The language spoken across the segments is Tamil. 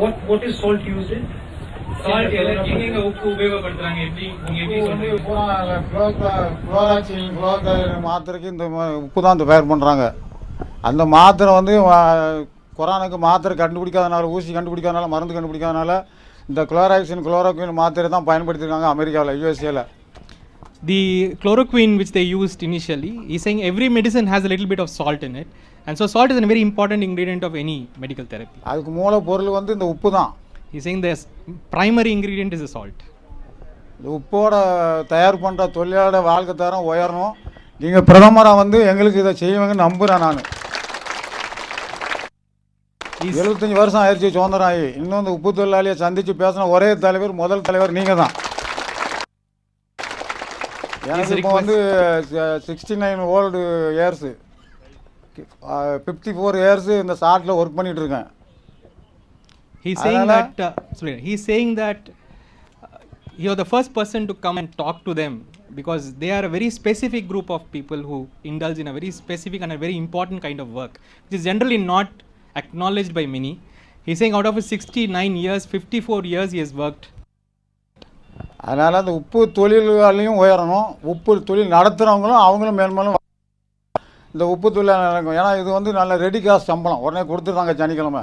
What is salt used in? Salt எங்க உப்பு உபயோகப்படுத்துறாங்க எப்படி நீங்க எப்படி சொல்றீங்க? குளோராக்சின் மாத்திரைக்கு இந்த உப்பு தான் தயார் பண்ணுறாங்க. அந்த மாத்திரை வந்து கொரோனாக்கு மாத்திரை கண்டுபிடிக்காதனால, ஊசி கண்டுபிடிக்காதனால, மருந்து கண்டுபிடிக்காதனால இந்த குளோராக்வின் மாத்திரை தான் பயன்படுத்தியிருக்காங்க அமெரிக்காவில், யூஎஸ்ஏல. The chloroquine which they used initially, he's saying every medicine has a little bit of salt in it, and so salt is a very important ingredient of any medical therapy. அதுக்கு மூலப்பொருள் வந்து இந்த உப்பு தான். He's saying the primary ingredient is the salt. இந்த உப்போட தயார் பண்ணுற தொழிலாளர் வாழ்க்கை தரம் உயரணும். நீங்கள் பிரதமராக வந்து எங்களுக்கு இதை செய்வீங்கன்னு நம்புகிறேன். நான் 75 வருஷம் ஆயிடுச்சு சுதந்திரம் ஆகி, இன்னும் இந்த உப்பு தொழிலாளியை சந்தித்து பேசின ஒரே தலைவர், முதல் தலைவர் நீங்கள் தான். எனக்கு இப்போ வந்து 69 ஓல்டு இயர்ஸு, 54 இயர்ஸு இந்த சாட்டில் ஒர்க் பண்ணிகிட்டு இருக்கேன். He's saying that you are the first person to come and talk to them because they are a very specific group of people who indulge in a very specific and a very important kind of work, which is generally not acknowledged by many. He's saying out of his 69 years, 54 years he has worked. அதனால் அந்த உப்பு தொழிலாளியும் உயரணும், உப்பு தொழில் நடத்துகிறவங்களும் அவங்களும் மேன்மேலும் இந்த உப்பு தொழில் நடக்கும். ஏன்னா இது வந்து நல்ல ரெடி காசு சம்பளம் உடனே கொடுத்துருக்காங்க சனிக்கிழமை.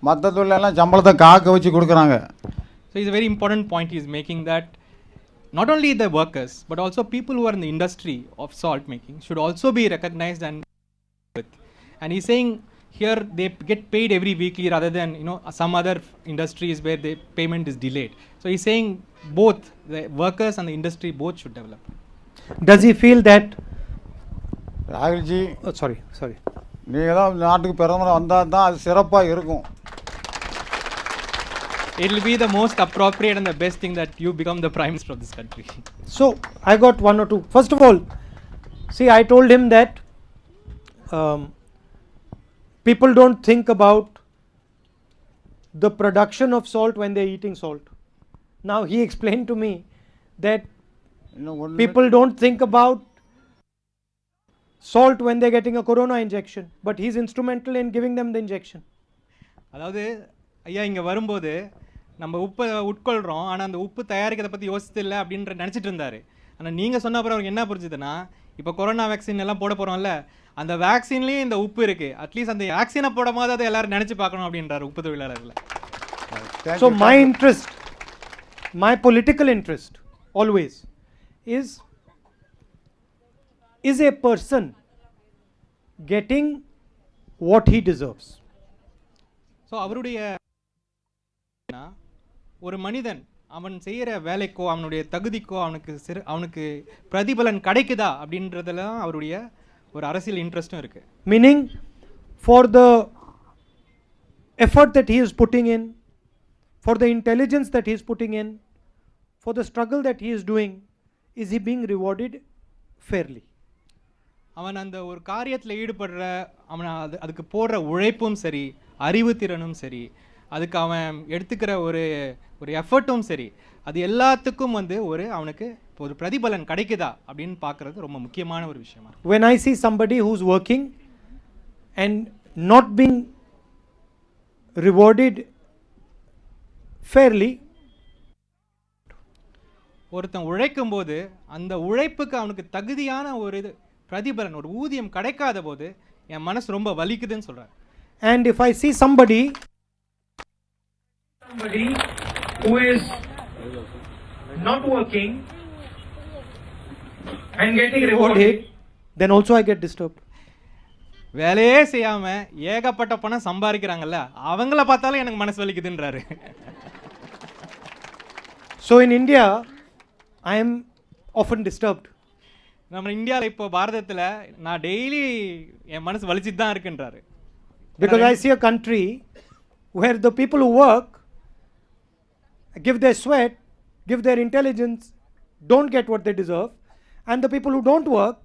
மற்ற தொழிலெல்லாம் சம்பளத்தை காக்க வச்சு கொடுக்குறாங்க. So it's a very important point he is making, that not only the workers but also people who are in the industry of salt making should also be recognized and he's saying here they get paid every weekly rather than some other industries where the payment is delayed. So he's saying both the workers and the industry both should develop. Does he feel that ராகுல்ஜி, sorry நீங்கள் தான் நாட்டுக்கு பிரதமராக வந்தால் தான் அது சிறப்பாக இருக்கும். It will be the most appropriate and the best thing that you become the prime minister of this country. So I got one or two. First of all, see, I told him that people don't think about the production of salt when they're eating salt. Now he explained to me that people don't think about salt when they're getting a corona injection, but he's instrumental in giving them the injection. அதாவது ஐயா இங்கே வரும்போது நம்ம உப்பை உட்கொள்கிறோம், ஆனால் அந்த உப்பு தயாரிக்கிறத பற்றி யோசித்தில்லை அப்படின்ற நினச்சிட்டு இருந்தார். ஆனால் நீங்கள் சொன்ன அப்புறம் அவருக்கு என்ன புரிஞ்சுதுன்னா, இப்போ கொரோனா வேக்சின் எல்லாம் போட போகிறோம்ல, அந்த வேக்சின்லேயும் இந்த உப்பு இருக்குது, அட்லீஸ்ட் அந்த வேக்சினை போடும் போது அதை எல்லோரும் நினச்சி பார்க்கணும் அப்படின்றார் உப்பு தொழிலாளர்களை. So my interest, my political interest always is a person getting what he deserves. So அவருடைய ஒரு மனிதன் அவன் செய்கிற வேலைக்கோ அவனுடைய தகுதிக்கோ அவனுக்கு பிரதிபலன் கிடைக்குதா அப்படின்றதுல அவருடைய ஒரு அரசியல் இன்ட்ரெஸ்டும் இருக்குது. Meaning for the effort that he is putting in, for the intelligence that he is putting in, for the struggle that he is doing, is he being rewarded fairly? அவன் அந்த ஒரு காரியத்தில் ஈடுபடுற அவன் அதுக்கு போடுற உழைப்பும் சரி, அறிவுத்திறனும் சரி, அதுக்கு அவன் எடுத்துக்கிற ஒரு எஃபர்ட்டும் சரி, அது எல்லாத்துக்கும் அவனுக்கு ஒரு பிரதிபலன் கிடைக்குதா அப்படின்னு பார்க்குறது ரொம்ப முக்கியமான ஒரு விஷயமா. When I see somebody who's working and not being rewarded fairly, ஒருத்தன் உழைக்கும் போது அந்த உழைப்புக்கு அவனுக்கு தகுதியான ஒரு பிரதிபலன், ஒரு ஊதியம் கிடைக்காத போது என் மனசு ரொம்ப வலிக்குதுன்னு சொல்றாரு. And if I see somebody who is not working and getting rewarded, then also I get disturbed. வேலையே செய்யாம ஏகப்பட்ட பணம் சம்பாதிக்கிறாங்கல்ல, அவங்கள பார்த்தாலும் எனக்கு மனசு வலிக்குதுன்றாரு. So in India I am often disturbed. நம்ம இந்தியாவில் இப்போ பாரதத்தில் நான் டெய்லி என் மனசு வலிச்சிட்டு தான் இருக்குன்றாரு. Because I see a country where the people who work, give their sweat, give their intelligence, don't get what they deserve, and the people who don't work,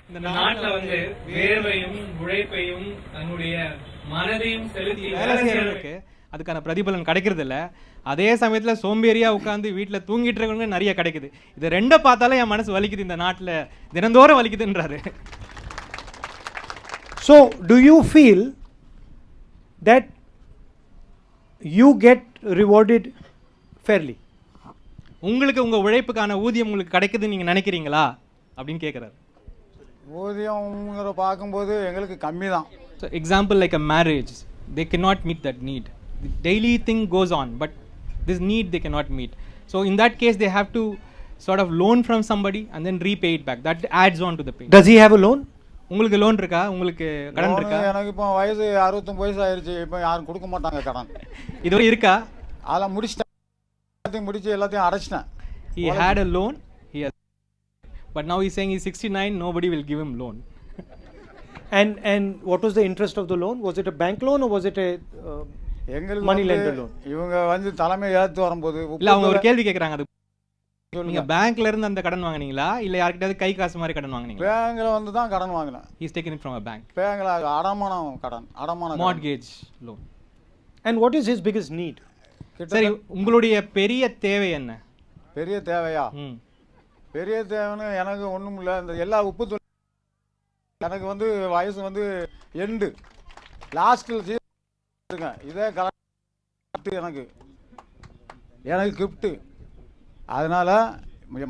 இந்த நாட்டில் வேர்வையும் உழைப்பையும் தன்னுடைய மனதையும் செலுத்தி வேலை செய்யறதுக்கு அதுக்கான பிரதிபலன் கிடைக்கிறது இல்லை. அதே சமயத்தில் சோம்பேறியாக உட்காந்து வீட்டில் தூங்கிட்டு இருக்கவங்க நிறைய கிடைக்குது. இது ரெண்டை பார்த்தாலும் என் மனசு வலிக்குது, இந்த நாட்டில் தினந்தோறும் வலிக்குதுன்றாரு. So, do you feel that you get rewarded fairly? உங்களுக்கு உங்க உழைப்புக்கான ஊதியம் உங்களுக்கு கிடைக்குதுன்னு நீங்க நினைக்கிறீங்களா அப்படின்னு கேட்குறாரு. ஊதியங்கிற பார்க்கும்போது எங்களுக்கு கம்மி தான். So example like a marriage, they cannot meet that need. The daily thing goes on, but this need they cannot meet. So in that case, they have to sort of loan from somebody and then repay it back. That adds on to the pay. Does he have a loan? உங்களுக்கு லோன் இருக்கா? உங்களுக்கு கடன் இருக்கா? எனக்கு இப்போ வயசு 69 வயசு ஆயிருச்சு. இப்போ யாரும் கொடுக்க மாட்டாங்க கடன். இதுவரை இருக்கா? அதெல்லாம் முடிச்சிட்டேன். எல்லாத்தையும் அடைச்சிட்டேன். He had a loan. He has, but now he's saying he's 69. Nobody will give him loan. And what was the interest of the loan? Was it a bank loan or was it a money lender loan? இவங்க வந்து தலைமை ஏத்து வரும்போது இல்ல அவங்க ஒரு கேள்வி கேக்குறாங்க. அது நீங்க பேங்க்ல இருந்து அந்த கடன் வாங்குனீங்களா இல்ல யார்கிட்டயாவது கை காசு மாதிரி கடன் வாங்குனீங்களா? பேங்க்ல வந்து தான் கடன் வாங்குனேன். He's taken it from a bank. பேங்க்ல அடமானம் கடன், அடமானம் mortgage loan. And what is his biggest need? சரி, உங்களுடைய பெரிய தேவை என்ன? பெரிய தேவையா? பெரிய தேவைன்னு எனக்கு ஒண்ணும் இல்ல. இந்த எல்லா உப்பு எனக்கு வந்து வயசு வந்து எண்டு லாஸ்ட்ல இருக்கேன். இதே எனக்கு கிஃப்ட். அதனால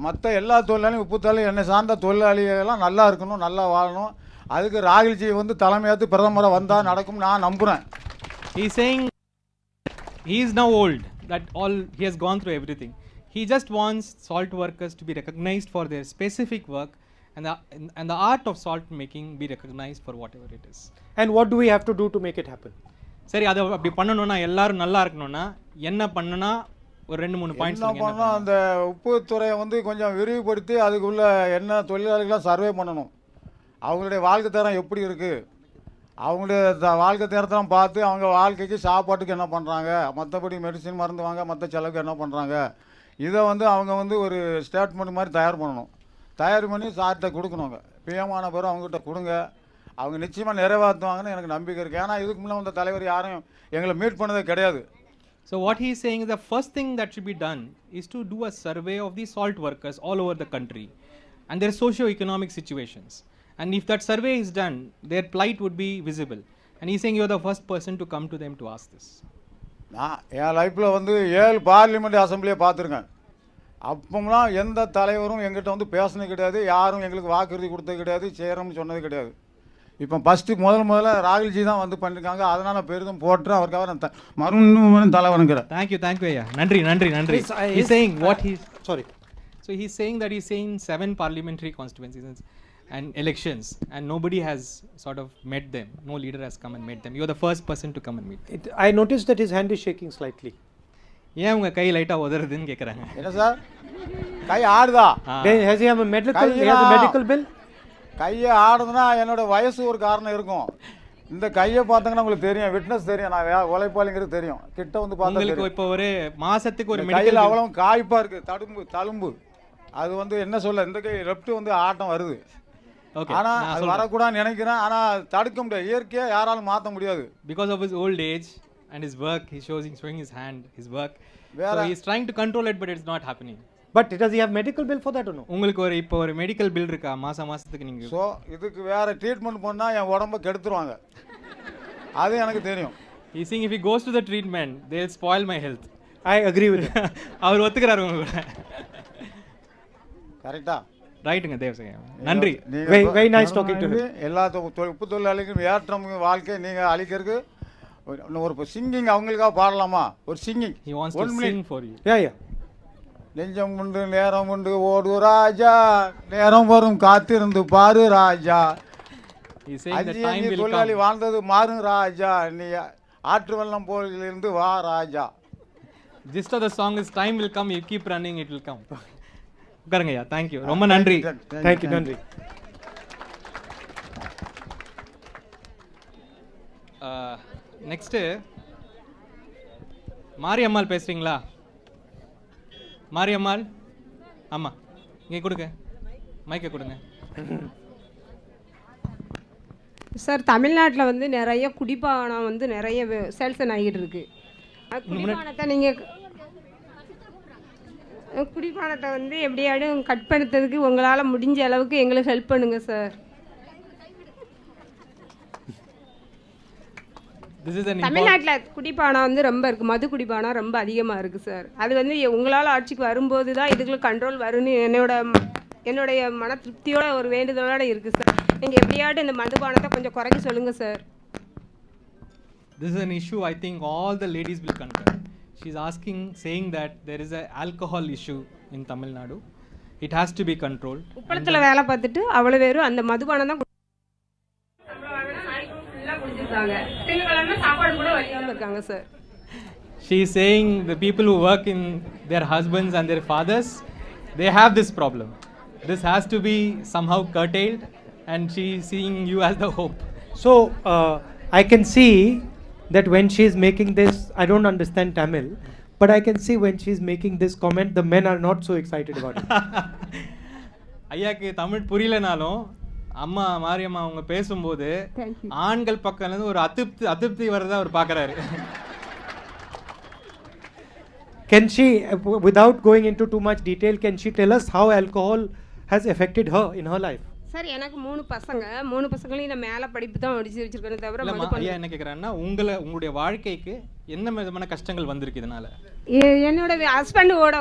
மற்ற எல்லா தொழிலாளியும் உப்பு தொழில் என்னை சார்ந்த தொழிலாளிகள்லாம் நல்லா இருக்கணும், நல்லா வாழணும். அதுக்கு ராகுல்ஜி வந்து தலைமையாத்து பிரதமரை வந்தால் நடக்கும் நான் நம்புகிறேன். He is saying he is now old, that all he has gone through everything. He just wants salt workers to be recognized for their specific work and the art of salt making be recognized for whatever it is. And what do we have to do to make it happen? சரி, அதை அப்படி பண்ணணும்னா எல்லாரும் நல்லா இருக்கணும்னா என்ன பண்ணனா ஒரு 2-3 பாயிண்ட்ஸ் என்ன பண்ணணும்? அந்த உப்பு துறையை வந்து கொஞ்சம் விரிவுபடுத்தி அதுக்குள்ள என்ன தொழிலாளிகளாம் சர்வே பண்ணணும். அவங்களுடைய வாழ்க்கை தரம் எப்படி இருக்குது, அவங்களுடைய வாழ்க்கை தரத்தெல்லாம் பார்த்து அவங்க வாழ்க்கைக்கு சாப்பாட்டுக்கு என்ன பண்ணுறாங்க, மற்றபடி மெடிசின் மருந்து வாங்க மற்ற செலவுக்கு என்ன பண்ணுறாங்க, இதை வந்து அவங்க வந்து ஒரு ஸ்டேட்மெண்ட் மாதிரி தயார் பண்ணணும். தயார் பண்ணி சார்கிட்ட கொடுக்கணுங்க. பிஎமான பிறகு அவங்ககிட்ட கொடுங்க. அவங்க நிச்சயமாக நிறைவேற்றுவாங்கன்னு எனக்கு நம்பிக்கை இருக்குது. ஏன்னா இதுக்கு முன்னே வந்த தலைவர் யாரும் எங்களை மீட் பண்ணதே கிடையாது. So what he is saying is the first thing that should be done is to do a survey of the salt workers all over the country and their socio-economic situations. And if that survey is done, their plight would be visible. And he is saying you are the first person to come to them to ask this. நான் என் லைஃப்பில் வந்து 7 பார்லிமெண்ட் அசம்பிளியை பார்த்துருக்கேன். அப்போம்லாம் எந்த தலைவரும் எங்கிட்ட வந்து பேசினது கிடையாது, யாரும் எங்களுக்கு வாக்குறுதி கொடுத்தது கிடையாது, செய்கிறோம்னு சொன்னது கிடையாது. இப்போ ஃபஸ்ட்டு முதல்ல ராகுல்ஜி தான் வந்து பண்ணியிருக்காங்க. அதனால் பெரிதும் போட்டு அவருக்காக நான் மறுபடியும் தலைவனுங்கிறேன். தேங்க்யூ ஐயா. நன்றி. He's saying what he's sorry. So he's saying that he's saying 7 parliamentary constituencies and elections and nobody has sort of met them. No leader has come and met them. You are the first person to come and meet them. I noticed that his hand is shaking slightly. ஏன் உங்க கை லைட்டா உதறுதுன்னு கேக்குறாங்க. என்ன சார் கை ஆடுதா? Has he have a medical bill? கையை ஆடுதுன்னா என்னோட வயசு ஒரு காரணம் இருக்கும். இந்த கையை பார்த்தீங்கன்னா உங்களுக்கு தெரியும், விட்னஸ் தெரியும், நான் உழைப்பாளிங்கிறது தெரியும். கிட்ட வந்து பார்த்தா உங்களுக்கு இப்போ ஒரு மாசத்துக்கு ஒரு கையில் அவ்வளவு காய்ப்பா இருக்கு, தழும்பு. அது வந்து என்ன சொல்ல, இந்த கை லெஃப்ட் வந்து ஆட்டம் வருது. ஆனா அது வரக்கூடாதுன்னு நினைக்கிறேன். ஆனா தடுக்க முடியாது, இயற்கையா யாராலும் மாற்ற முடியாது. Because of his old age and his work, he's showing his hand, his work. So he's trying to control it, but it's not happening. But does he have medical bill for that or no? உங்களுக்கு இப்போ ஒரு மெடிக்கல் பில் இருக்கா மாசத்துக்கு நீங்க? சோ இதுக்கு வேற ட்ரீட்மென்ட் பண்ணா என் உடம்ப கெடுத்துருவாங்க, அது எனக்கு தெரியும். He's saying if he goes to the treatment, they'll spoil my health. I agree with that. அவர் ஒத்துக்கறாரு உங்க கூட. கரெக்ட்டா? ரைட்டுங்க தேவசேகர். நன்றி. Very nice talking to you. எல்லா உப்பு தொழிலாளிகளுக்கும் ஏற்றம் வாழ்க்கை நீங்க அளிக்கிறதுக்கு ஒரு சிங்கிங் அவங்களுக்காக பாடலாமா? ஒரு singing. He wants to sing for you. Yeah. நெஞ்சம் உண்டு நேரம் உண்டு ஓடு ராஜா, நேரம் வரும் காத்திருந்து பாரு ராஜா, தொழிலாளி வாழ்ந்தது மாறும் ராஜா, நீ ஆற்று வெள்ளம் போல் இருந்து வா ராஜா. Gist of the song is time will come, you keep running, it will come. உட்காருங்கய்யா. தேங்க்யூ, ரொம்ப நன்றி. தேங்க்யூ, நன்றி. நெக்ஸ்ட்டு மாரியம்மாள் பேசுறீங்களா? மாரியம்மாள், ஆமாம், இங்கே கொடுங்க, மைக்கை கொடுங்க. சார், தமிழ்நாட்டில் வந்து நிறைய குடிப்பானம் வந்து நிறைய சேல்சன் ஆகிட்டு இருக்கு. குடிப்பானத்தை நீங்கள் குடிப்பானத்தை வந்து எப்படியாடும் கட் பண்ணுறதுக்கு உங்களால் முடிஞ்ச அளவுக்கு எங்களுக்கு ஹெல்ப் பண்ணுங்கள் sir. This is an important. தமிழ்நாட்டில் குடிப்பானம் வந்து ரொம்ப இருக்குது, மது குடிப்பானம் ரொம்ப அதிகமாக இருக்குது சார். அது வந்து உங்களால் ஆட்சிக்கு வரும்போது தான் இதுக்குள்ள கண்ட்ரோல் வரும்னு என்னுடைய மன திருப்தியோட ஒரு வேண்டுதலோட இருக்குது சார். நீங்கள் எப்படியாட்டும் இந்த மதுபானத்தை கொஞ்சம் குறைக்க சொல்லுங்கள் sir. This is an issue I think all the ladies will concur. She is asking, saying that there is a alcohol issue in Tamil Nadu. It has to be controlled. உப்பளத்தில் வேலை பார்த்துட்டு அவ்வளோ பேரும் அந்த மதுபானம் தான் சாப்பாடு கூட வழியாமல் இருக்காங்க sir. She is saying the people who work in their husbands and their fathers, they have this problem. This has to be somehow curtailed, and she is seeing you as the hope. So I can see that when she is making this, I don't understand Tamil, but I can see when she is making this comment, the men are not so excited about it. ஐயாக்கு தமிழ் புரியலனாலும் அம்மா மாரியம்மா அவங்க பேசும்போது ஆண்கள் பக்கம்லேருந்து ஒரு அதிருப்தி வரதா அவர் பார்க்குறாரு. Can she, without going into too much detail, can she tell us how alcohol has affected her in her life? Sir எனக்கு 3 பசங்களையும் நான் மேலே படிப்பு தான் முடிச்சு வச்சிருக்கேன்னு தவிர இல்லைம்மா, ஐயா என்ன கேட்குறாருன்னா உங்களுடைய வாழ்க்கைக்கு என்ன விதமான கஷ்டங்கள் வந்திருக்கு இதனால? என்னோட ஹஸ்பண்டோட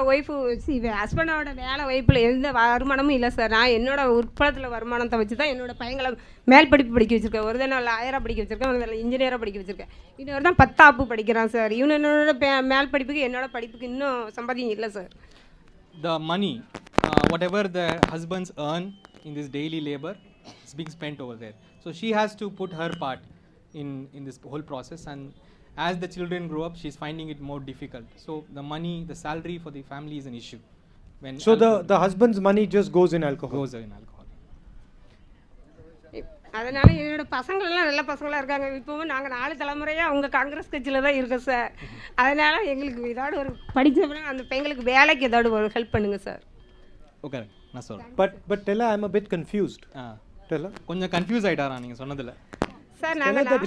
வேலை ஒய்ஃபில் எந்த வருமானமும் இல்லை சார். நான் என்னோட உட்பளத்தில் வருமானத்தை வச்சு தான் என்னோட பையங்களை மேல் படிப்பு படிக்க வச்சுருக்கேன். ஒரு தான் லாயராக படிக்க வச்சுருக்கேன், ஒரு இன்ஜினியராக படிக்க வச்சுருக்கேன். இன்னொரு தான் 10ஆப்பு படிக்கிறான் சார். என்னோட மேல் படிப்புக்கு என்னோட படிப்புக்கு இன்னும் சம்பாதியம் இல்லை sir. The money, whatever the husbands earn in this daily labor is being spent over there. So she has to put her part in this whole process, and as the children grow up, she's finding it more difficult. So the money, the salary for the family is an issue. When So the husband's money just goes in alcohol. goes in alcohol. அதனால என்னோட பசங்கள்லாம் நல்ல பசங்களாக இருக்காங்க. இப்போவும் நாங்கள் 4 தலைமுறையாக அவங்க காங்கிரஸ் கட்சியில் தான் இருக்கோம் சார். அதனால் எங்களுக்கு ஏதாவது ஒரு படித்தவங்க அந்த பையங்களுக்கு வேலைக்கு ஏதாவது ஒரு ஹெல்ப் பண்ணுங்கள் சார். ஓகே, நான் சொல்கிறேன். But tell her I'm a bit confused. Tell her. கொஞ்சம் கன்ஃபியூஸ் ஆகிட்டாரா நீங்கள் சொன்னதில்? சார் Tell her நாங்கள் that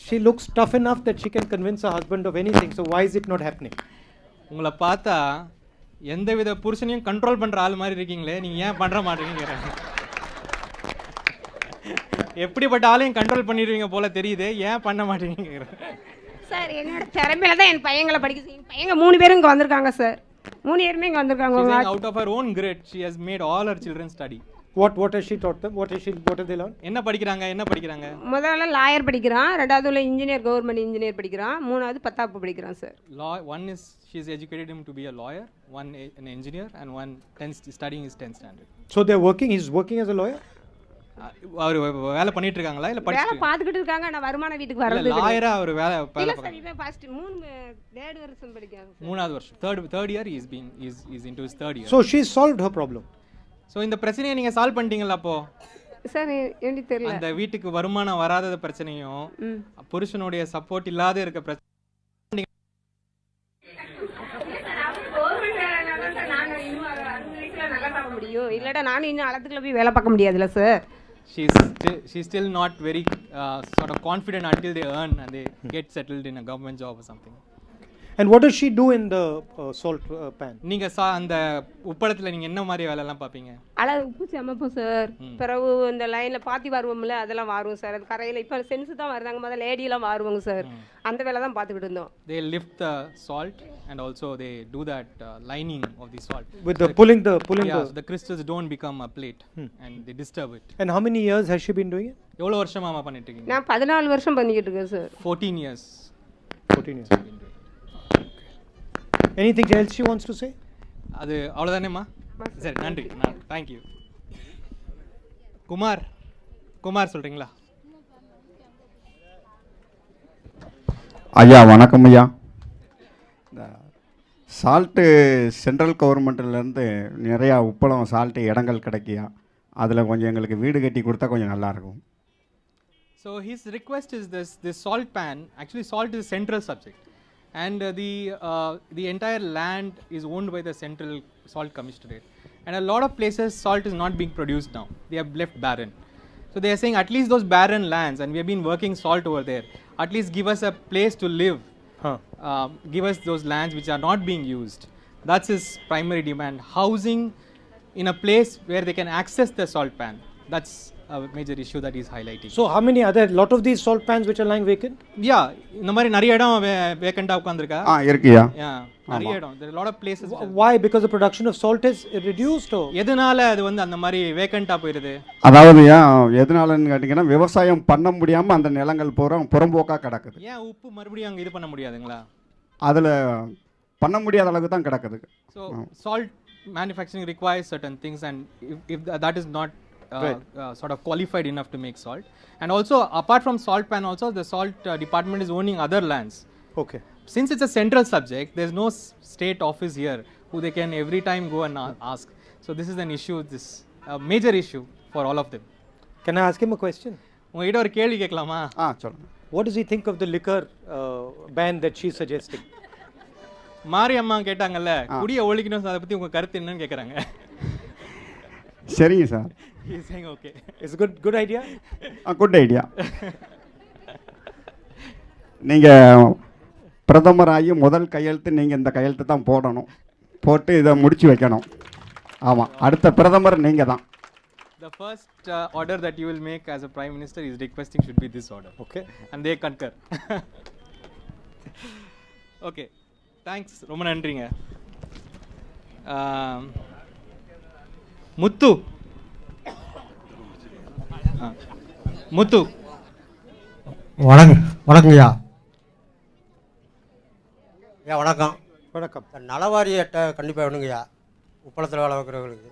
she looks tough enough that she can convince her husband of anything. So why is it not happening? உங்களை பார்த்தா எந்தவித புருஷனையும் கண்ட்ரோல் பண்ணுற ஆள் மாதிரி இருக்கீங்களே, நீங்கள் ஏன் பண்ணுற மாட்டீங்க? எப்படிப்பட்ட ஆளையும் கண்ட்ரோல் பண்ணிடுவீங்க போல தெரியுது, ஏன் பண்ண மாட்டேங்க? சார் என்னோட திறமையில தான் என் பையங்களை படிக்க செய்யும். பையங்க 3 பேரும் இங்கே வந்திருக்காங்க சார். 3 பேருமே இங்கே வந்திருக்காங்க. Out of her own grit, she has made all her children study. What has she taught them? What have they learned? என்ன படிக்கிறாங்க? முதல்ல லாயர் படிக்கிறான், ரெண்டாவது இன்ஜினியர், கவர்மெண்ட் இன்ஜினியர் படிக்கிறான், மூணாவது 10ஆப்பு படிக்கிறான் sir. One is she has educated him to be a lawyer, one an engineer, and one studying his 10th standard. So he's working as a lawyer? அவர் வேலை பண்ணிட்டு இருக்காங்களா இல்ல வேலை பார்த்துக்கிட்டு இருக்காங்க? நான் வருமான வீட்டுக்கு வரது இல்ல. லாயரா அவர் வேலை இல்ல சார், இவன் ஃபர்ஸ்ட் 3 வருஷம் படிக்கிறாங்க சார். 3வது வருஷம், third year is into his third year. So she solved her problem. So இந்த பிரச்சனையை நீங்க சால்வ் பண்ணிட்டீங்களா அப்போ? சார் எனக்கு தெரியல. அந்த வீட்டுக்கு வருமானம் வராத பிரச்சனையும் புருஷனுடைய சப்போர்ட் இல்லாத இருக்க பிரச்சனை முடியும் இல்லடா, நானும் இன்னும் அளத்துக்குள்ள போய் வேலை பார்க்க முடியாதுல்ல sir. she's still not very sort of confident until they earn and they get settled in a government job or something. And what does she do in the salt pan? நீங்க அந்த உப்பளத்துல நீங்க என்ன மாதிரி வேலை எல்லாம் பாப்பீங்க? உப்பு சமைப்போம் சார். பிறகு இந்த லைன்ல பாத்தி வாருவோம்ல, அதெல்லாம் வாருவோம் சார். அது கரையில இப்ப சென்ஸ் தான் வருதாங்க, முதல்ல லேடி எல்லாம் வாருவாங்க சார். அந்த வேலை தான் பார்த்துக்கிட்டு இருந்தோம். They lift the salt and also they do that lining of the salt with the pulling so the crystals don't become a plate and they disturb it. And how many years has she been doing it? எவ்வளவு வருஷமா பண்ணிட்டு இருக்கீங்க? நான் 14 வருஷம் பண்ணிக்கிட்டு இருக்கேன் sir. 14 years. 14 years. Anything else she wants to say? அது அவ்வளவுதானேம்மா? சரி, நன்றி. Thank you. குமார் சொல்றீங்களா? ஐயா வணக்கம் ஐயா. இந்த சால்ட்டு சென்ட்ரல் கவர்மெண்ட்லேருந்து நிறையா உப்பளம் சால்ட்டு இடங்கள் கிடைக்கியா, அதில் கொஞ்சம் எங்களுக்கு வீடு கட்டி கொடுத்தா கொஞ்சம் நல்லாயிருக்கும். So his request is this salt pan. Actually salt is a central subject and the entire land is owned by the Central Salt Commissionerate, and a lot of places salt is not being produced now. They have left barren. So they are saying at least those barren lands, and we have been working salt over there, at least give us a place to live. Give us those lands which are not being used. That's his primary demand. Housing in a place where they can access the salt pan. That's major issue that he's highlighting. So how many other lot of these salt pans which are lying vacant? Yeah, இந்த மாதிரி நிறைய இடம் வேக்கண்டா உட்கார்ந்திருக்கா. இருக்குயா. Yeah, நிறைய இடம். There are a lot of places. Why? Because the production of salt is reduced or? எதனால அது வந்து அந்த மாதிரி வேக்கண்டா போயிருது? அதாவதுயா எதனாலன்னு கேட்டிங்கன்னா விவசாயம் பண்ண முடியாமல் அந்த நிலங்கள் பூரா புறம்போக்காக கிடக்குது. ஏன் உப்பு மறுபடியும் அங்கே இது பண்ண முடியாதுங்களா? அதில் பண்ண முடியாத அளவுக்கு தான் கிடக்குது. So salt manufacturing requires certain things, and if that is not sort of qualified enough to make salt, and also apart from salt pan, also the salt department is owning other lands. Okay. Since it's a central subject, there's no state office here who they can every time go and ask. So this is an issue, this major issue for all of them. Can I ask him a question? உங்ககிட்ட ஒரு கேள்வி கேட்கலாமா? சொல்லுங்க. What does he think of the liquor ban that she's suggesting? மாரி அம்மா கேட்டாங்கல்ல, குடியை ஒழிக்கணும், அதை பத்தி உங்க கருத்து என்னன்னு கேக்குறாங்க. சரிங்க sir. He's saying okay. It's a good idea. Good idea. நீங்கள் பிரதமராகி முதல் கையெழுத்து நீங்கள் இந்த கையெழுத்து தான் போடணும், போட்டு இதை முடிச்சு வைக்கணும். ஆமாம், அடுத்த பிரதமர் நீங்கள் தான். The first order that you will make as a prime minister is requesting should be this order. Okay. And they concur. Okay. Thanks. ரொம்ப நன்றிங்க. முத்து. முத்து. வணக்கங்கய்யா. ஐயா வணக்கம். வணக்கம். நலவாரி அட்டை கண்டிப்பாக வேணுங்கய்யா. உப்பளத்தில் வேலை வைக்கிறவங்களுக்கு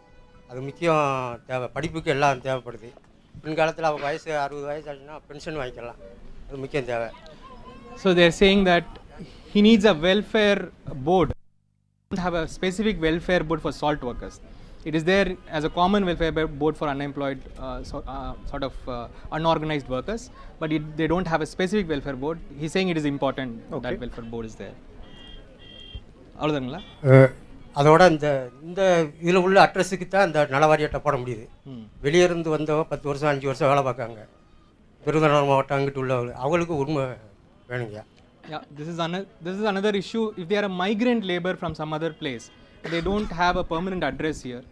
அது முக்கியம் தேவை. படிப்புக்கு எல்லாம் தேவைப்படுது. பின்காலத்தில் அவங்க வயசு 60 வயசு ஆச்சுன்னா பென்ஷன் வாங்கிக்கலாம். அது முக்கியம் தேவை. So they are saying that he needs a welfare board. We don't have a specific welfare board for salt workers. It is there as a common welfare board for unemployed sort of unorganized workers, but they don't have a specific welfare board. He's saying it is important that welfare board is there. அவ்வளோதாங்களா? அதோட இந்த இதில் உள்ள அட்ரஸுக்கு தான் இந்த நலவாரி அட்டை போட முடியுது. வெளியே இருந்து வந்தவங்க 10 வருஷம் 5 வருஷம் வேலை பார்க்காங்க. விருதுநகர் மாவட்டம் அங்கிட்டு உள்ளவங்க அவங்களுக்கு உண்மை வேணுங்கய்யா. Yeah, this is another issue. If they are a migrant labor from some other place, they don't have a permanent address here.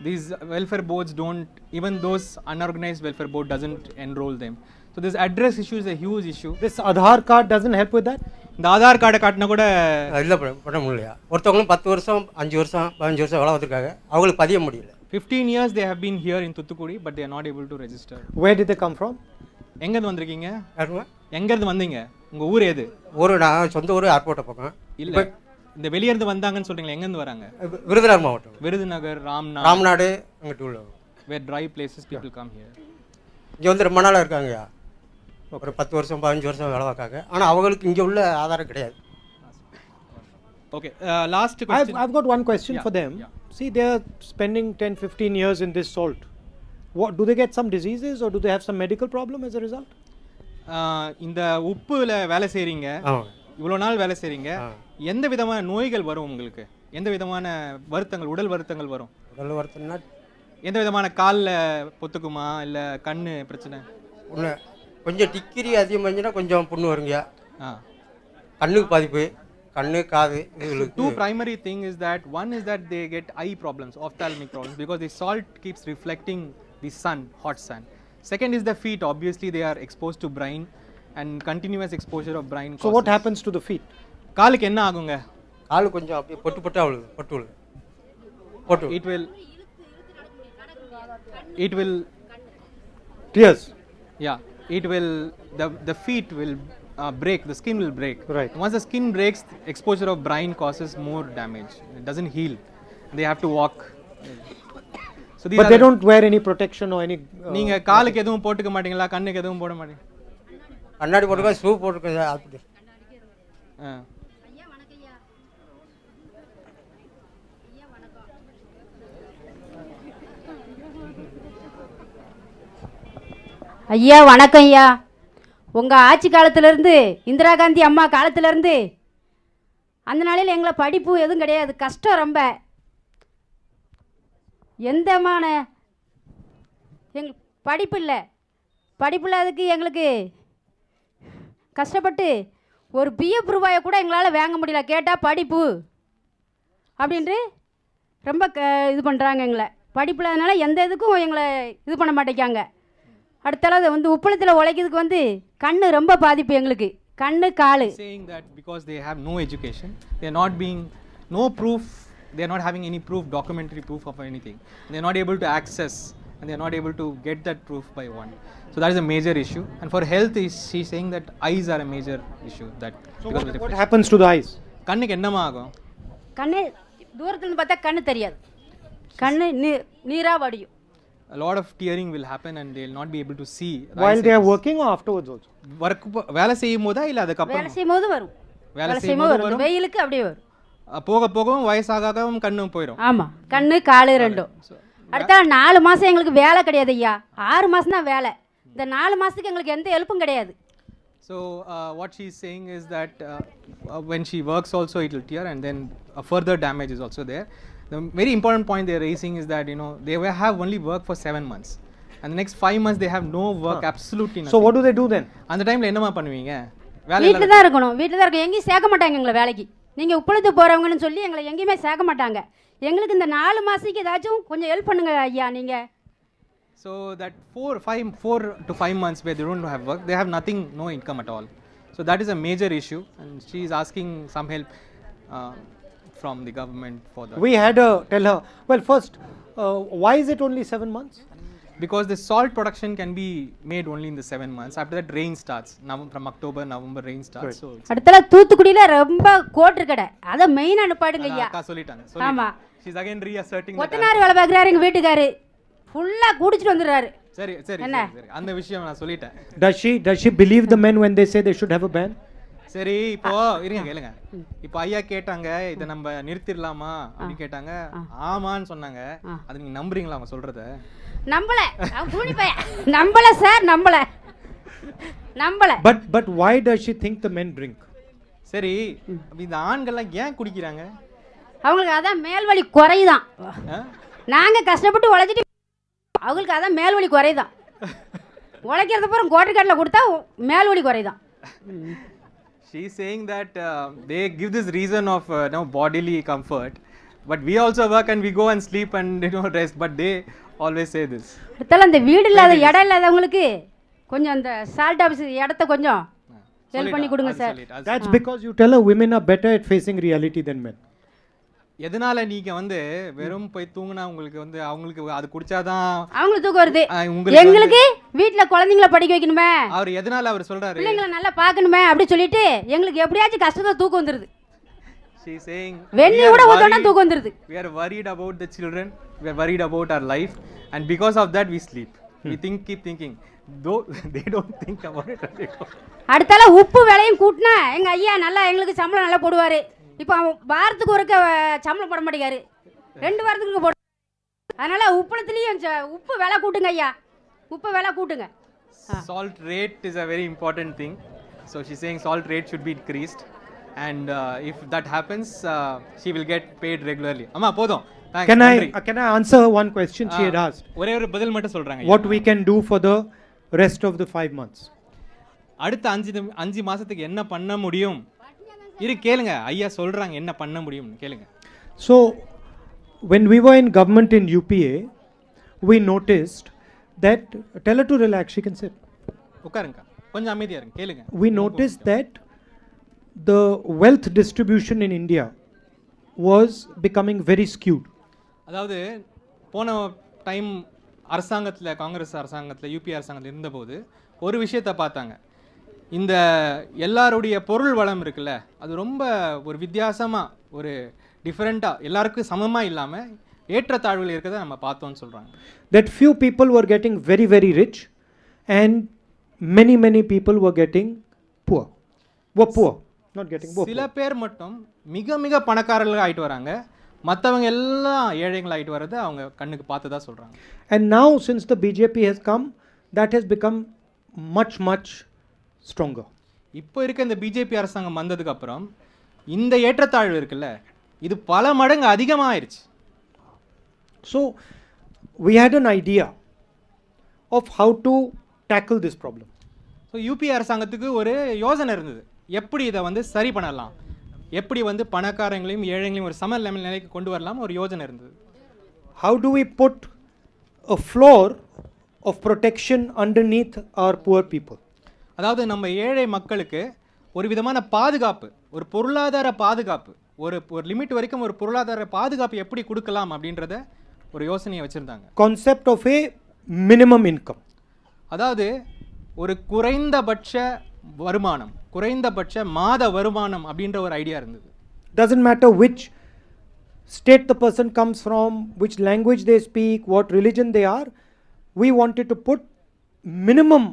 These welfare boards don't, even those unorganized welfare board doesn't enroll them. So this address issue is a huge issue. This Aadhaar card doesn't help with that? இந்த ஆதார் கார்டை காட்டினா கூட இல்லை பண்ண முடியலையா. ஒருத்தவங்களும் 10 வருஷம் 5 வருஷம் 15 வருஷம் வேலை வந்திருக்காங்க, அவங்களுக்கு பதிய முடியல. 15 years they have been here in Thoothukudi, but they are not able to register. Where did they come from? எங்கேருந்து வந்திருக்கீங்க? யாருங்க? எங்கேருந்து வந்தீங்க? உங்கள் ஊர் எது? நான் சொந்த ஊர் ஏர்போர்ட்டை பக்கம். இல்லை, இந்த வெளியேருந்து வந்தாங்கன்னு சொல்கிறீங்களா, எங்கேருந்து வராங்க? விருதுநகர் மாவட்டம். விருதுநகர், ராம்நாடு அங்கிட்டு உள்ள where dry places people come here. இங்கே வந்து ரொம்ப நாளாக இருக்காங்கய்யா. ஒரு 10 வருஷம் 15 வருஷம் வேலை பார்க்காங்க. ஆனால் அவங்களுக்கு இங்கே உள்ள ஆதாரம் கிடையாது. Okay, last question. I've got one question for them. See, they are spending 10-15 years in this salt. What do they get some diseases or do they have some medical problem as a result? இந்த உப்புல வேலை செய்கிறீங்க, இவ்வளோ நாள் வேலை செய்கிறீங்க, எந்த விதமான நோய்கள் வரும் உங்களுக்கு? எந்த விதமான வருத்தங்கள், உடல் வருத்தங்கள் வரும்? உடல் வருத்தம்னா எந்த விதமான காலில் பொத்துக்குமா, இல்லை கண் பிரச்சனை? ஒன்று கொஞ்சம் டிக்கிரி அதிகமாச்சுன்னா கொஞ்சம் புண்ணு வருங்க. கண்ணுக்கு பாதிப்பு, கண்ணு காது. Two primary thing is that one is that they get eye problems, ophthalmic problems, because the salt keeps reflecting the sun, hot sun. Second is the feet. Obviously they are exposed to brine and continuous exposure of brine. So what happens to the feet? காலுக்கு என்ன ஆகுங்க? காலு கொஞ்சம் அப்படியே பொட்டு அவ்வளவு பொட்டு. It will tears. Yeah, it will, the feet will break, the skin will break. Right. Once the skin breaks, exposure of brine causes more damage. It doesn't heal. They have to walk. So but they don't wear any protection or any. நீங்க காலுக்கு எதுவும் போட்டுக்க மாட்டீங்களா? கண்ணுக்கு எதுவும் போட மாட்டீங்க? கண்ணாடி போட்டுக்க, ஷூ போட்டுக்க. ஐயா வணக்கம் ஐயா. உங்கள் ஆட்சி காலத்திலேருந்து, இந்திரா காந்தி அம்மா காலத்திலேருந்து அந்த நாளையில் எங்களை படிப்பு எதுவும் கிடையாது, கஷ்டம் ரொம்ப. எந்தமான எங்கள் படிப்பு இல்லாததுக்கு எங்களுக்கு கஷ்டப்பட்டு ஒரு பிஎஃப் ரூபாயை கூட எங்களால் வாங்க முடியல. கேட்டால் படிப்பு அப்படின்ட்டு ரொம்ப இது பண்ணுறாங்க எங்களை. படிப்பு இல்லாதனால எந்த இதுக்கும் எங்களை இது பண்ண மாட்டேங்காங்க. அடுத்தால அது வந்து உப்பளத்தில் உழைக்கிறதுக்கு வந்து கண்ணு ரொம்ப பாதிப்பு எங்களுக்கு, கண்ணு காலு. Saying that because they have no education, they are not being no proof, they are not having any proof, documentary proof of anything. They are not able to access and they are not able to get that proof by one. So that is a major issue. And for health, she's saying that eyes are a major issue. That So what happens to the eyes? கண்ணுக்கு என்னமா ஆகும்? கண்ணு தூரத்துலேருந்து பார்த்தா கண்ணு தெரியாது, கண்ணு நீராக வடியும். A lot of tearing will happen and they will not be able to see. While they are working or afterwards also? Work வேலை செய்யும் போதா இல்லை அதுக்கப்புறம்? வேலை செய்யும் போது வரும், வேலை செய்யும் போது வரும், வெயிலுக்கு அப்படியே வரும். போக போகவும் வயசாகவும் கண்ணும் போயிடும். ஆமாம், கண்ணு காலு ரெண்டும். அடுத்த 4 மாதம் எங்களுக்கு வேலை கிடையாது ஐயா, 6 மாதம் தான் வேலை. இந்த 4 மாதத்துக்கு எங்களுக்கு எந்த ஹெல்ப்பும் கிடையாது. So what she is saying is that when she works also it will tear and then further damage is also there. The very important point they are raising is that they will have only work for 7 months and the next 5 months they have no work, absolutely nothing. So what do they do then? அந்த டைம்ல என்னமா பண்ணுவீங்க? வீட்டில் தான் இருக்கணும், வீட்டில் தான் இருக்கணும், எங்கேயும் சேர்க்க மாட்டாங்க எங்களை வேலைக்கு. நீங்கள் உப்பளத்துக்கு போகிறவங்கன்னு சொல்லி எங்களை எங்கேயுமே சேர்க்க மாட்டாங்க. எங்களுக்கு இந்த 4 மாதத்துக்கு ஏதாச்சும் கொஞ்சம் ஹெல்ப் பண்ணுங்க ஐயா நீங்கள். So that 4 to 5 months where they don't have work, they have nothing, no income at all. So that is a major issue and she is asking some help from the government for that. We had to tell her, well first, why is it only 7 months? Because the salt production can be made only in the 7 months. After that rain starts. From October, November rain starts. Right. So அடுத்தல தூத்துக்குடியில் ரொம்ப கோட்டர் கடை, அதை மெயினாக அனுப்பாடுங்க ஐயா. அக்கா சொல்லிட்டாங்க. ஆமாம், She's again reasserting that. கொத்தனார் வேலை பார்க்குறாரு எங்கள் வீட்டுக்காரு, ஃபுல்லாக குடிச்சிட்டு வந்துடுறாரு. சரி அந்த விஷயம் நான் சொல்லிட்டேன். Does she believe the men when they say they should have a ban? சரி இப்போ கேளுங்க. இப்போ ஐயா கேட்டாங்க இதை நம்ம நிறுத்திடலாமா அப்படின்னு கேட்டாங்க. ஆமான்னு சொன்னாங்க. அது நீங்க நம்புறீங்களா அவங்க சொல்றத? நம்பல, அவன் கூடி பையன் நம்பல சார், நம்பல. But why does she think the men drink? சரி இந்த ஆண்கள்லாம் ஏன் குடிக்கிறாங்க? அவங்களுக்கு அதான் மேல்வலி குறையுதான். நாங்கள் கஷ்டப்பட்டு உழைச்சிட்டு அவங்களுக்கு அதான் மேல்வலி குறையுதான். உழைக்கிறது அப்புறம் கோட்டர்காட்டில் கொடுத்தா மேல்வலி குறையுதான். She is saying that they give this reason of bodily comfort, but we also work and we go and sleep and rest, but they always say this. அடுத்தால அந்த வீடு இல்லாத இடம் இல்லாதவங்களுக்கு கொஞ்சம் அந்த சால்ட் ஆஃபீஸ் இடத்த கொஞ்சம் ஹெல்ப் பண்ணி கொடுங்க sir. That's because you tell her women are better at facing reality than men. எதனால நீங்க வெறும் போய் தூங்குனா உங்களுக்கு அவங்களுக்கு அது குடிச்சாதான் அவங்களுக்கு தூக்கம் வருது, எங்களுக்கு வீட்டில் குழந்தைங்கள படிக்க வைக்கணுமே, அவர் எதனால அவர் சொல்றாரு பிள்ளைங்களை நல்லா பார்க்கணுமே அப்படி சொல்லிட்டு எங்களுக்கு எப்படியாச்சும் கஷ்டத்தை தூக்கம் வந்துருது. She is saying வெண்ணி கூட ஊத்தோன்னா தூக்கம் வந்துருது. We are worried about the children, we are worried about our life and because of that we sleep. We keep thinking, though they don't think about it. அடுத்தால உப்பு விலையும் கூட்டினா எங்க ஐயா நல்லா எங்களுக்கு சம்பளம் நல்லா போடுவாரு. இப்போ வாரத்துக்கு ஒருக்க சம்பளம் போட மாட்டேங்காரு, 2 வாரத்துக்கு போட. அதனால உப்பளத்துலேயும் உப்பு விலை கூட்டுங்க ஐயா, உப்பு விலை கூட்டுங்க. Salt rate is a very important thing. So she's saying salt rate should be increased and if that happens she will get paid regularly. Amma podum. Can I answer one question she had asked? ஒரே ஒரு பதில் மட்டும் சொல்றாங்க. What we can do for the rest of the 5 months? அடுத்த 5 மாசத்துக்கு என்ன பண்ண முடியும்? கேளுங்க ஐயா சொல்றாங்க என்ன பண்ண முடியும் கேளுங்க. So when we were in government in UPA, we noticed that, tell her to relax, she can sit. உட்காருங்க, கொஞ்சம் அமைதியா இருங்க, கேளுங்க. We noticed that the wealth distribution in India was becoming very skewed. அதாவது போன டைம் அரசாங்கத்தில், காங்கிரஸ் அரசாங்கத்தில், யூபி அரசாங்கத்தில் இருந்தபோது ஒரு விஷயத்தை பார்த்தாங்க. இந்த எல்லாருடைய பொருள் வளம் இருக்குல்ல, அது ரொம்ப ஒரு வித்தியாசமாக ஒரு டிஃப்ரெண்ட்டாக எல்லாருக்கும் சமமாக இல்லாமல் ஏற்றத்தாழ்வுகள் இருக்கிறத நம்ம பார்த்தோம்னு சொல்கிறாங்க. That few people were getting very, very rich and many people were getting poor. Were poor, not getting poor. சில பேர் மட்டும் மிக மிக பணக்காரர்கள் ஆகிட்டு வராங்க, மற்றவங்க எல்லாம் ஏழைகள் ஆகிட்டு வர்றது அவங்க கண்ணுக்கு பார்த்து தான் சொல்கிறாங்க. And now since the BJP has come, that has become much stronger. இப்போ இருக்க இந்த பிஜேபி அரசாங்கம் வந்ததுக்கு அப்புறம் இந்த ஏற்றத்தாழ்வு இருக்குல்ல, இது பல மடங்கு அதிகமாயிருச்சு. So we had an idea of how to tackle this problem. So UP அரசாங்கத்துக்கு ஒரு யோசனை இருந்தது, எப்படி இதை சரி பண்ணலாம், எப்படி பணக்காரங்களையும் ஏழைகளையும் ஒரு சம நிலைக்கு கொண்டு வரலாம் ஒரு யோசனை இருந்தது. How do we put a floor of protection underneath our poor people. அதாவது நம்ம ஏழை மக்களுக்கு ஒரு விதமான பாதுகாப்பு, ஒரு பொருளாதார பாதுகாப்பு, ஒரு ஒரு லிமிட் வரைக்கும் ஒரு பொருளாதார பாதுகாப்பு எப்படி கொடுக்கலாம் அப்படின்றத ஒரு யோசனையை வச்சுருந்தாங்க. Concept of a minimum income. அதாவது ஒரு குறைந்தபட்ச வருமானம், குறைந்தபட்ச மாத வருமானம் அப்படின்ற ஒரு ஐடியா இருந்தது. Doesn't matter which state the person comes from, which language they speak, what religion they are, we wanted to put minimum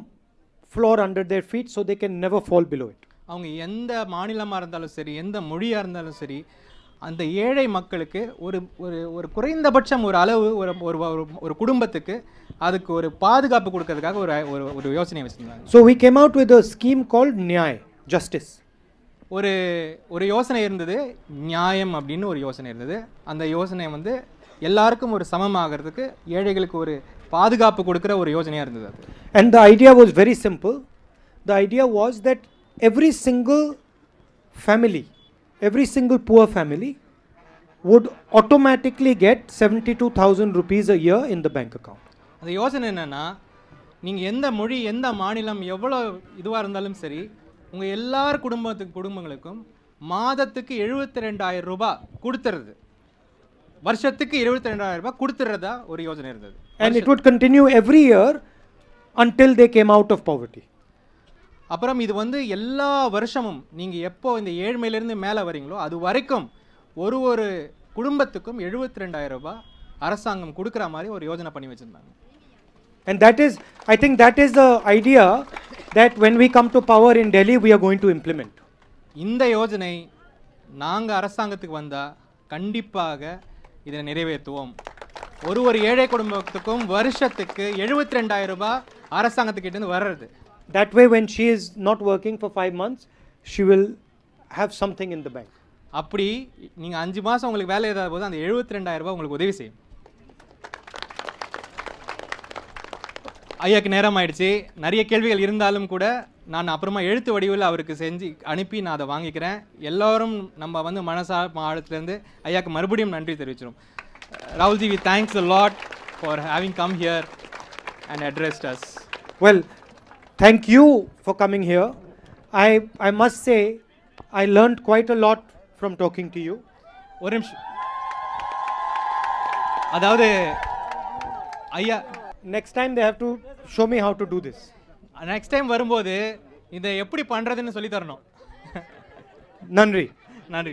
floor under their feet so they can never fall below it. அவங்க எந்த மாநிலமாக இருந்தாலும் சரி, எந்த மொழியாக இருந்தாலும் சரி, அந்த ஏழை மக்களுக்கு ஒரு ஒரு ஒரு குறைந்தபட்சம் ஒரு அளவு ஒரு ஒரு குடும்பத்துக்கு அதுக்கு ஒரு பாதுகாப்பு கொடுக்கறதுக்காக ஒரு ஒரு யோசனை வச்சுருந்தாங்க. So we came out with a scheme called Nyay, justice. ஒரு ஒரு யோசனை இருந்தது, நியாயம் அப்படின்னு ஒரு யோசனை இருந்தது. அந்த யோசனை வந்து எல்லாருக்கும் ஒரு சமமாகிறதுக்கு, ஏழைகளுக்கு ஒரு பாதுகாப்பு கொடுக்குற ஒரு யோசனையாக இருந்தது அது. And the idea was very simple. The idea was that every single family, every single poor family would automatically get 72,000 rupees a year in the bank account. அந்த யோசனை என்னென்னா, நீங்கள் எந்த மொழி, எந்த மாநிலம், எவ்வளோ இதுவாக இருந்தாலும் சரி, உங்கள் எல்லார் குடும்பங்களுக்கும் மாதத்துக்கு 72,000 ரூபாய் கொடுத்துறது, வருஷத்துக்கு 72,000 ரூபாய் கொடுத்துறதா ஒரு யோசனை இருந்தது. And it would continue every year until they came out of poverty. அப்புறம் இது வந்து எல்லா வருஷமும் நீங்கள் எப்போ இந்த ஏழ்மையிலேருந்து மேலே வரீங்களோ அது வரைக்கும் ஒரு ஒரு குடும்பத்துக்கும் 72,000 ரூபாய் அரசாங்கம் கொடுக்குற மாதிரி ஒரு யோசனை பண்ணி வச்சுருந்தாங்க. And that is, I think that is the idea that when we come to power in Delhi, we are going to implement. இந்த யோஜனை நாங்கள் அரசாங்கத்துக்கு வந்தால் கண்டிப்பாக இதை நிறைவேற்றுவோம். ஒரு ஏழை குடும்பத்துக்கும் வருஷத்துக்கு 72,000 ரூபாய் அரசாங்கத்துக்கிட்டேருந்து வர்றது. That way when she is not working for 5 months, she will have something in the bank. அப்படி நீங்கள் 5 மாதம் உங்களுக்கு வேலை ஏதாவது போது அந்த 72,000 ரூபாய் உங்களுக்கு உதவி செய்யும். ஐயாக்கு நேரம் ஆயிடுச்சு. நிறைய கேள்விகள் இருந்தாலும் கூட நான் அப்புறமா எழுத்து வடிவில் அவருக்கு செஞ்சு அனுப்பி நான் அதை வாங்கிக்கிறேன். எல்லோரும் நம்ம வந்து ஆழத்துலேருந்து ஐயாக்கு மறுபடியும் நன்றி தெரிவிச்சிடும். ராகுல்ஜி, we thanks a lot for having come here and addressed us. Well, thank you for coming here. I must say I learned quite a lot from talking to you. ஒரு நிமிஷம், அதாவது ஐயா Next time they have to show me how to do this. Next time வரும்போது இதை எப்படி பண்ணுறதுன்னு சொல்லி தரணும். Nandri. நன்றி.